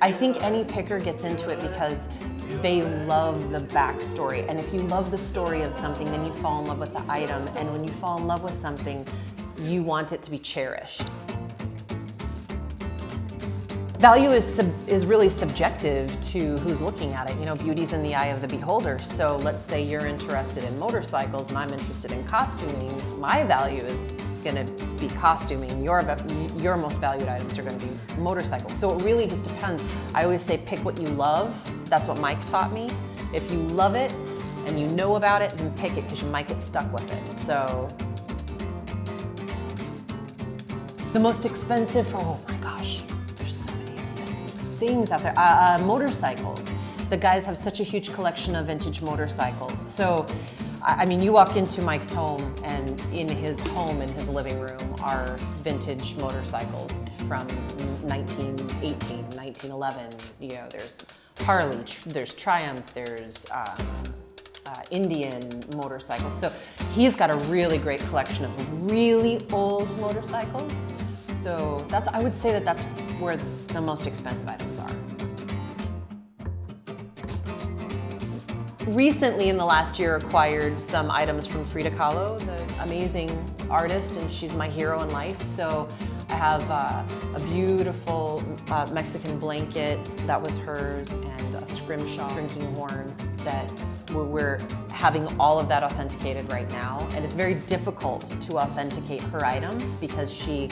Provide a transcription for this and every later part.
I think any picker gets into it because they love the backstory. And if you love the story of something, then you fall in love with the item. And when you fall in love with something, you want it to be cherished. Value is really subjective to who's looking at it. You know, beauty's in the eye of the beholder. So let's say you're interested in motorcycles and I'm interested in costuming. My value is gonna be costuming. Your most valued items are gonna be motorcycles. So it really just depends. I always say pick what you love. That's what Mike taught me. If you love it and you know about it, then pick it because you might get stuck with it. So the most expensive, oh my gosh, there's so many expensive things out there. Motorcycles. The guys have such a huge collection of vintage motorcycles. So, I mean, you walk into Mike's home and in his home, in his living room, are vintage motorcycles from 1918, 1911. You know, there's Harley, there's Triumph, there's Indian motorcycles. So he's got a really great collection of really old motorcycles. So I would say that's where the most expensive items are. Recently, in the last year, acquired some items from Frida Kahlo, the amazing artist, and she's my hero in life. So I have a beautiful Mexican blanket that was hers, and a scrimshaw drinking horn that we're having all of that authenticated right now. And it's very difficult to authenticate her items because she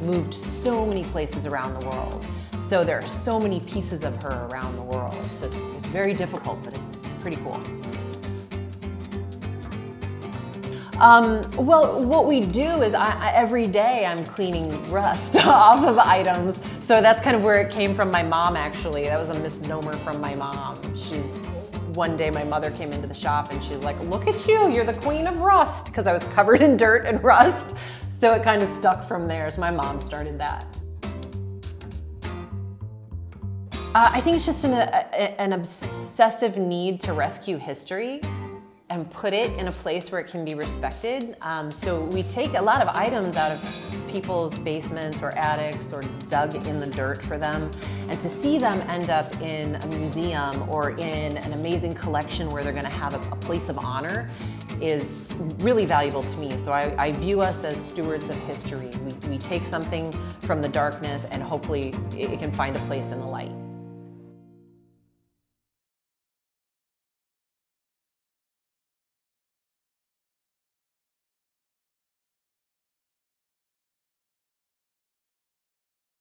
moved so many places around the world. So there are so many pieces of her around the world. So it's very difficult, but it's pretty cool. Well, what we do is every day I'm cleaning rust off of items. So that's kind of where it came from my mom, actually. That was a misnomer from my mom. One day my mother came into the shop and she's like, look at you, you're the queen of rust, because I was covered in dirt and rust. So it kind of stuck from there. So my mom started that. I think it's just an obsessive need to rescue history and put it in a place where it can be respected. So we take a lot of items out of people's basements or attics or dug in the dirt for them. And to see them end up in a museum or in an amazing collection where they're gonna have a place of honor is really valuable to me. So I view us as stewards of history. We take something from the darkness and hopefully it can find a place in the light.